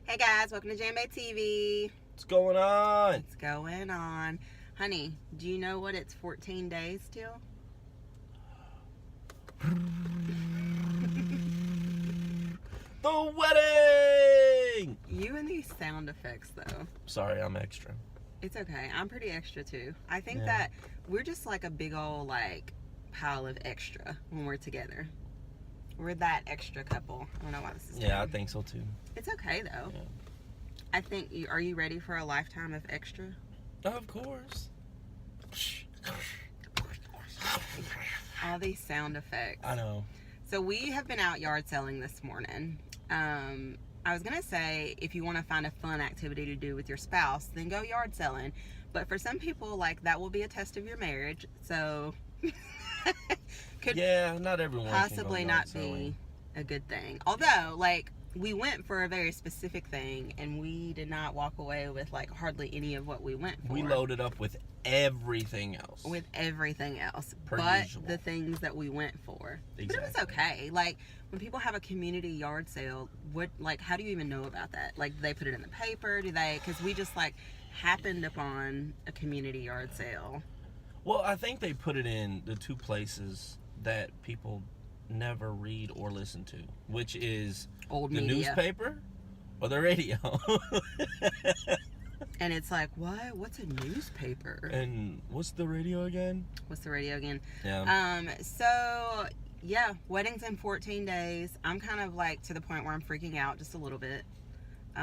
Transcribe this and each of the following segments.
Hey guys, welcome to J&Bae TV. What's going on? What's going on? Honey, do you know what it's 14 days till? The wedding! You and these sound effects though. Sorry, I'm extra. It's okay. I'm pretty extra too. I think Yeah. that we're just like a big old pile of extra when we're together. We're that extra couple. I don't know why this is Yeah, I think so too. It's okay though. Yeah. I think are you ready for a lifetime of extra? Of course. All these sound effects. I know. So we have been out yard selling this morning. I was gonna say if you want to find a fun activity to do with your spouse, then go yard selling. But for some people, that will be a test of your marriage. So could not everyone possibly can go not yard selling. be a good thing. Although, we went for a very specific thing, and we did not walk away with hardly any of what we went for. We loaded up with everything else. With everything else, Per but usual. the things that we went for. Exactly. But it was okay. When people have a community yard sale, how do you even know about that? Do they put it in the paper? Do they? Because we just happened upon a community yard sale. Well, I think they put it in the two places that people never read or listen to, which is Old the media. newspaper or the radio. And it's like, what? What's a newspaper? And what's the radio again? What's the radio again? Yeah. So, yeah, wedding's in 14 days. I'm kind of to the point where I'm freaking out just a little bit. So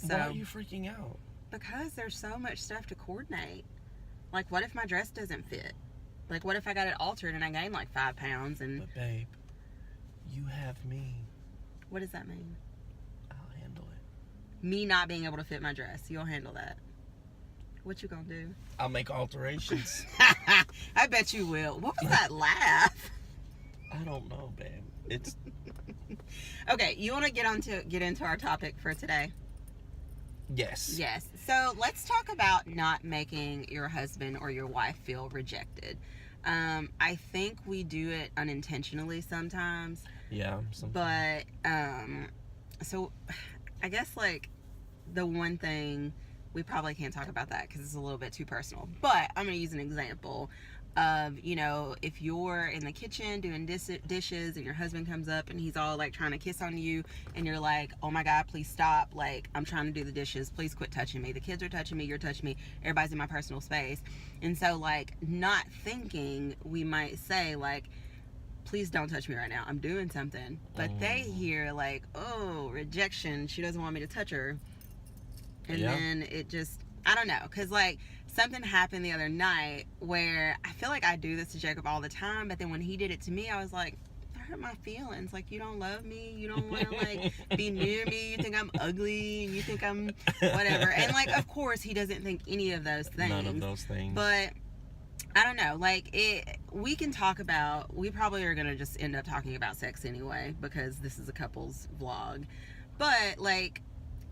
Why are you freaking out? Because there's so much stuff to coordinate. What if my dress doesn't fit? What if I got it altered and I gained 5 pounds? And But babe, you have me. what does that mean? I'll handle it. Me not being able to fit my dress. You'll handle that. What you gonna do? I'll make alterations. I bet you will. What was that laugh? I don't know, babe. It's Okay, you want to get into our topic for today? yes. Yes. So let's talk about not making your husband or your wife feel rejected. I think we do it unintentionally sometimes, Yeah. Sometimes. but so I guess the one thing we probably can't talk about that because it's a little bit too personal. But I'm gonna use an example of if you're in the kitchen doing dishes and your husband comes up and he's all trying to kiss on you and you're like, oh my god, please stop, I'm trying to do the dishes, please quit touching me, the kids are touching me, you're touching me, everybody's in my personal space. And so not thinking, we might say please don't touch me right now, I'm doing something. But they hear oh, rejection, she doesn't want me to touch her. And then it just, I don't know, because something happened the other night where I feel I do this to Jacob all the time, but then when he did it to me, I was like, that hurt my feelings. You don't love me, you don't want to be near me, you think I'm ugly, you think I'm whatever. And of course he doesn't think any of those things. None of those things. But I don't know, we can talk about, we probably are going to just end up talking about sex anyway, because this is a couples vlog. But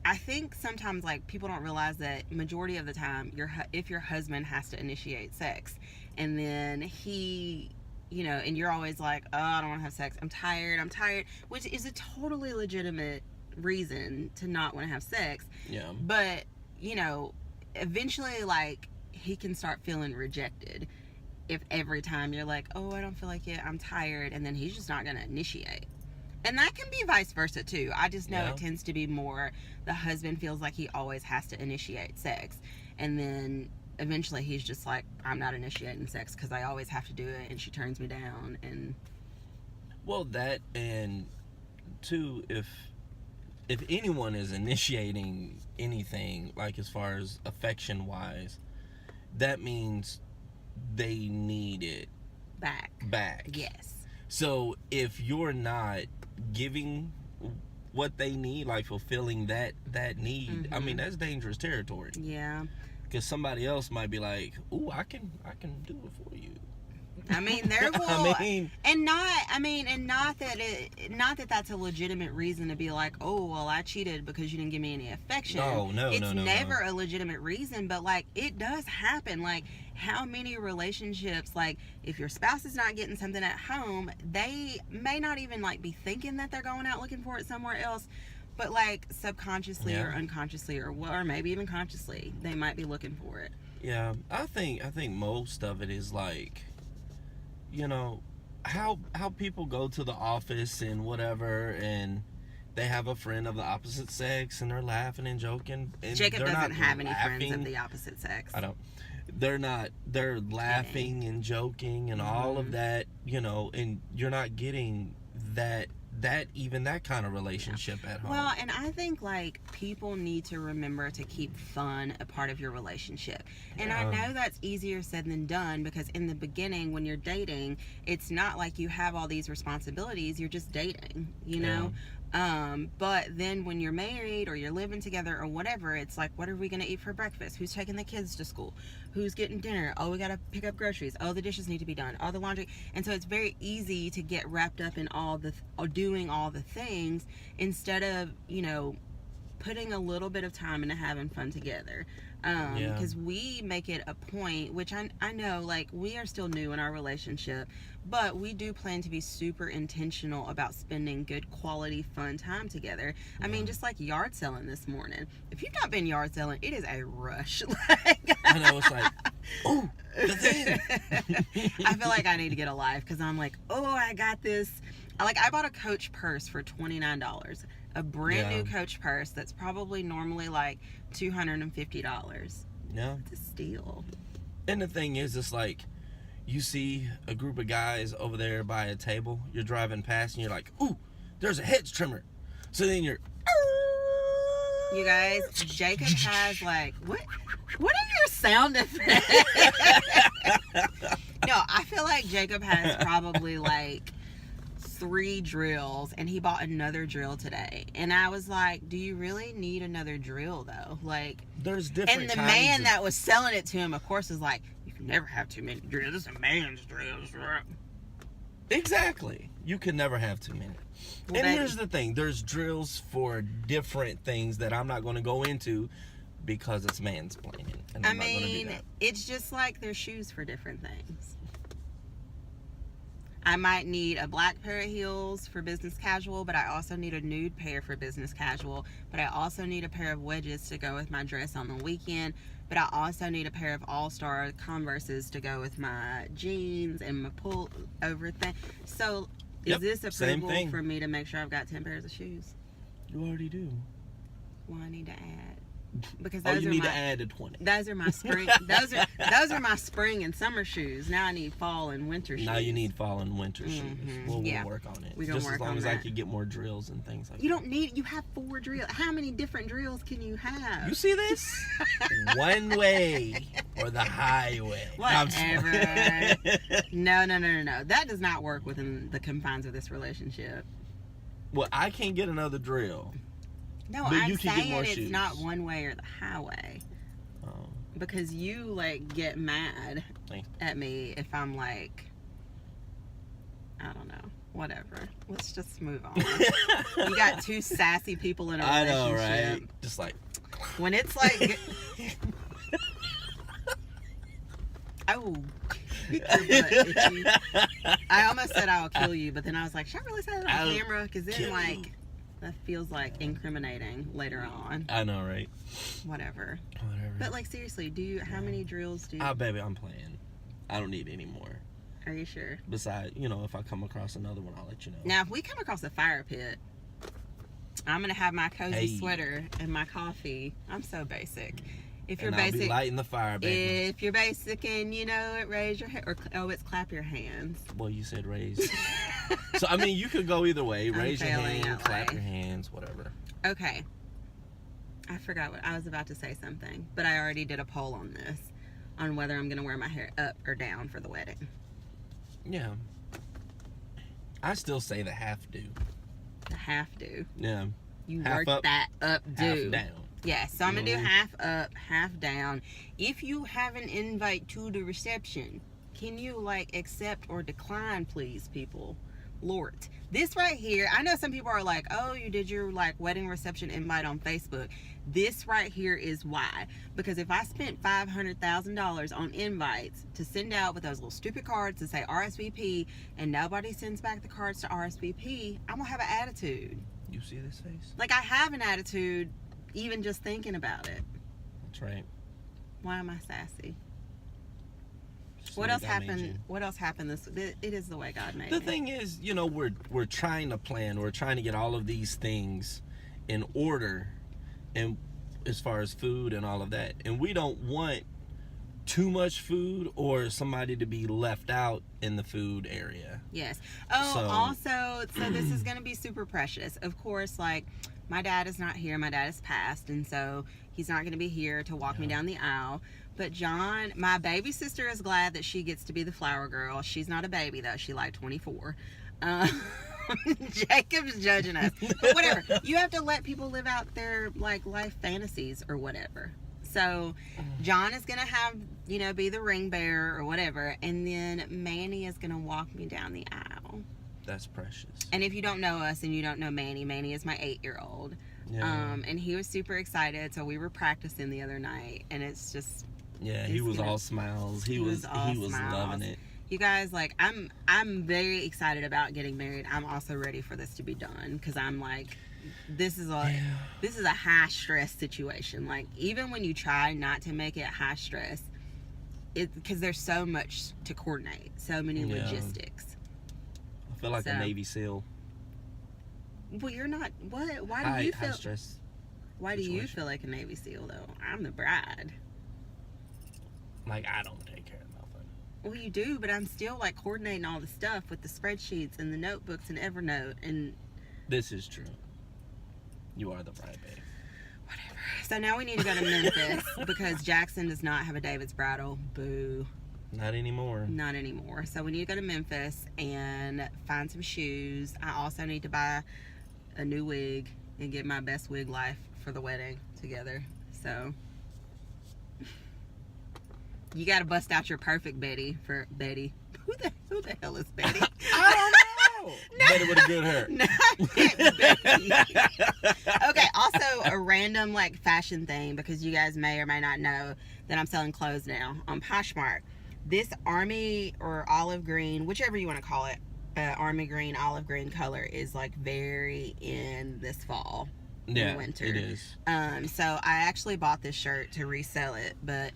I think sometimes people don't realize that majority of the time if your husband has to initiate sex and then he and you're always oh, I don't want to have sex, I'm tired, which is a totally legitimate reason to not want to have sex. Yeah. But eventually he can start feeling rejected if every time you're oh, I don't feel like it, I'm tired, and then he's just not going to initiate. And that can be vice versa too. I just know it tends to be more the husband feels like he always has to initiate sex. And then eventually he's just I'm not initiating sex because I always have to do it and she turns me down. And Well, that, and two, if anyone is initiating anything, as far as affection wise, that means they need it back. Yes. So if you're not giving what they need, fulfilling that need, I mean, that's dangerous territory. Yeah. Because somebody else might be ooh, I can do it for you. I mean, there will, not that that's a legitimate reason to be oh, well, I cheated because you didn't give me any affection. No, it's never a legitimate reason, but it does happen. How many relationships, if your spouse is not getting something at home, they may not even be thinking that they're going out looking for it somewhere else, But like subconsciously Yeah. or unconsciously or maybe even consciously, they might be looking for it. Yeah, I think most of it is like, you know, how people go to the office and whatever, and they have a friend of the opposite sex and they're laughing and joking. And Jacob they're doesn't not have any friends laughing. of the opposite sex. I don't. They're laughing and joking and all of that, you know, and you're not getting that kind of relationship at home. Well, and I think like people need to remember to keep fun a part of your relationship. And I know that's easier said than done, because in the beginning when you're dating, it's not like you have all these responsibilities, you're just dating, you know? But then when you're married or you're living together or whatever, it's like, what are we going to eat for breakfast? Who's taking the kids to school? Who's getting dinner? Oh, we got to pick up groceries. Oh, the dishes need to be done. Oh, the laundry. And so it's very easy to get wrapped up in doing all the things, instead of, you know, putting a little bit of time into having fun together. Because we make it a point, which I know, like, we are still new in our relationship, but we do plan to be super intentional about spending good quality fun time together. I mean, just like yard selling this morning. If you've not been yard selling, it is a rush. I know, it's like, oh, the thing. I feel like I need to get a life, because I'm like, oh, I got this. I bought a Coach purse for $29. A brand new Coach purse that's probably normally like $250. Yeah. It's a steal. And the thing is, it's like, you see a group of guys over there by a table, you're driving past and you're like, ooh, there's a hedge trimmer. So then you're, you guys, Jacob has like, what are your sound effects? No, I feel like Jacob has probably like 3 drills, and he bought another drill today, and I was like, do you really need another drill though? Like, there's different and the kinds man that was selling it to him, of course, was like, you can never have too many drills. This is a man's drill. Exactly. You can never have too many. Well, and here's the thing, there's drills for different things that I'm not going to go into because it's mansplaining, and I'm not going to do that. It's just like there's shoes for different things. I might need a black pair of heels for business casual, but I also need a nude pair for business casual. But I also need a pair of wedges to go with my dress on the weekend. But I also need a pair of all-star Converses to go with my jeans and my pull-over thing. So is this approval for me to make sure I've got 10 pairs of shoes? You already do. Well, I need to add. Because you need to add a 20. Those are my spring. those are my spring and summer shoes. Now I need fall and winter shoes. Now you need fall and winter shoes. We'll work on it. We're gonna work on that. Just as long as I could get more drills and things like that. You don't need. You have 4 drills. How many different drills can you have? You see this? One way or the highway. Whatever. No. That does not work within the confines of this relationship. Well, I can't get another drill. No, I'm saying it's not one way or the highway. Oh. Because you, like, get mad at me if I'm like, I don't know, whatever. Let's just move on. You got 2 sassy people in a relationship. I know, right? Just like. When it's like. Oh. I almost said I will kill you, but then I was like, should I really say that on camera? Because then, like. That feels like incriminating later on. I know, right? Whatever. But like, seriously, how many drills do you... Oh, baby, I'm playing. I don't need any more. Are you sure? Besides, if I come across another one, I'll let you know. Now, if we come across a fire pit, I'm going to have my cozy sweater and my coffee. I'm so basic. If you're basic, I'll be lighting the fire, baby. If you're basic and you know it, raise your hand. Or it's clap your hands. Well, you said raise. So, I mean, you could go either way. Raise your hand, clap your hands, whatever. Okay. I forgot what I was about to say something, but I already did a poll on this, on whether I'm going to wear my hair up or down for the wedding. Yeah. I still say the half do. The half do. Yeah. You half work up, that up do. Half down. Yeah, so I'm going to do half up, half down. If you have an invite to the reception, can you, like, accept or decline, please, people? Lord. This right here, I know some people are like, oh, you did your, like, wedding reception invite on Facebook. This right here is why. Because if I spent $500,000 on invites to send out with those little stupid cards that say RSVP, and nobody sends back the cards to RSVP, I'm going to have an attitude. You see this face? Like, I have an attitude even just thinking about it. That's right. Why am I sassy? Just What the way else God made happened? you. What else happened this? It is the way God made The me. thing is, you know, we're trying to plan. We're trying to get all of these things in order, and as far as food and all of that, and we don't want too much food or somebody to be left out in the food area. Yes. Oh, So- also, so this is going to be super precious. Of course, like, my dad is not here. My dad is passed, and so he's not going to be here to walk me down the aisle. But John, my baby sister, is glad that she gets to be the flower girl. She's not a baby, though. She's like 24. Jacob's judging us. But whatever. You have to let people live out their, like, life fantasies or whatever. So John is going to have, you know, be the ring bearer or whatever. And then Manny is going to walk me down the aisle. That's precious. And if you don't know us and you don't know Manny, Manny is my 8-year-old. Yeah. And he was super excited. So we were practicing the other night. And it's just, Yeah, he it's was gonna- all smiles. He he was was all loving smiles. it. you guys, like, I'm very excited about getting married. I'm also ready for this to be done. Because I'm like, this is a high stress situation. Like, even when you try not to make it high stress, because there's so much to coordinate, so many Yeah. logistics. I feel like a So- Navy SEAL. Well, you're not. What? Why do High, you high feel? stress. Why do you situation. feel like a Navy SEAL though? I'm the bride. Like, I don't take care of nothing. Well, you do, but I'm still like coordinating all the stuff with the spreadsheets and the notebooks and Evernote and This is true. You are the bride, babe. whatever. So now we need to go to Memphis because Jackson does not have a David's bridal. Boo. Not anymore. Not anymore. So we need to go to Memphis and find some shoes. I also need to buy a new wig and get my best wig life for the wedding together. So you got to bust out your perfect Betty for Betty. Who the hell is Betty? I don't know. Betty with a good hair. Not Betty. Okay, also a random like fashion thing because you guys may or may not know that I'm selling clothes now on Poshmark. This army or olive green, whichever you want to call it, army green, olive green color is like very in this fall. Yeah, Winter. it is. So I actually bought this shirt to resell it, but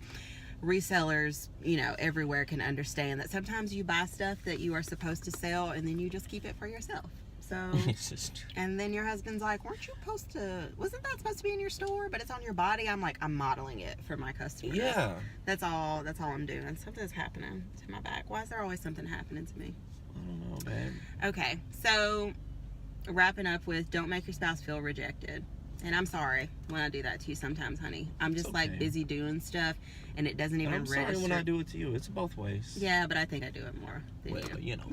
resellers, you know, everywhere can understand that sometimes you buy stuff that you are supposed to sell and then you just keep it for yourself. So, It's just true. and then your husband's like, weren't you supposed to, wasn't that supposed to be in your store, but it's on your body? I'm like, I'm modeling it for my customers. Yeah. That's all I'm doing. Something's happening to my back. Why is there always something happening to me? I don't know, babe. Okay, so wrapping up with don't make your spouse feel rejected. And I'm sorry when I do that to you sometimes, honey. I'm just It's like okay. busy doing stuff and it doesn't And even I'm sorry register. when I do it to you. It's both ways. Yeah, but I think I do it more than Well, you. you know.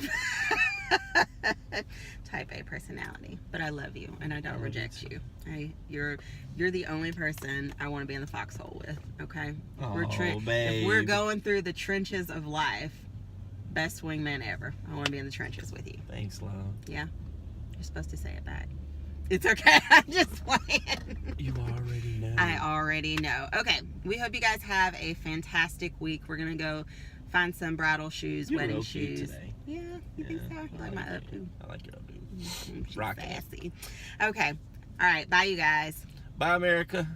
Type A personality. But I love you and I don't I love reject you you. You're the only person I want to be in the foxhole with, okay? Oh, If babe. we're going through the trenches of life, best wingman ever. I want to be in the trenches with you. Thanks, love. Yeah? You're supposed to say it back. It's okay. I'm just playing. You already know. I already know. Okay. We hope you guys have a fantastic week. We're going to go find some bridal shoes, You're wedding real cute shoes. today. Yeah, you think so? I Like my it. updo. I like your updo. She's Rocking it. sassy. Okay. All right. Bye, you guys. Bye, America.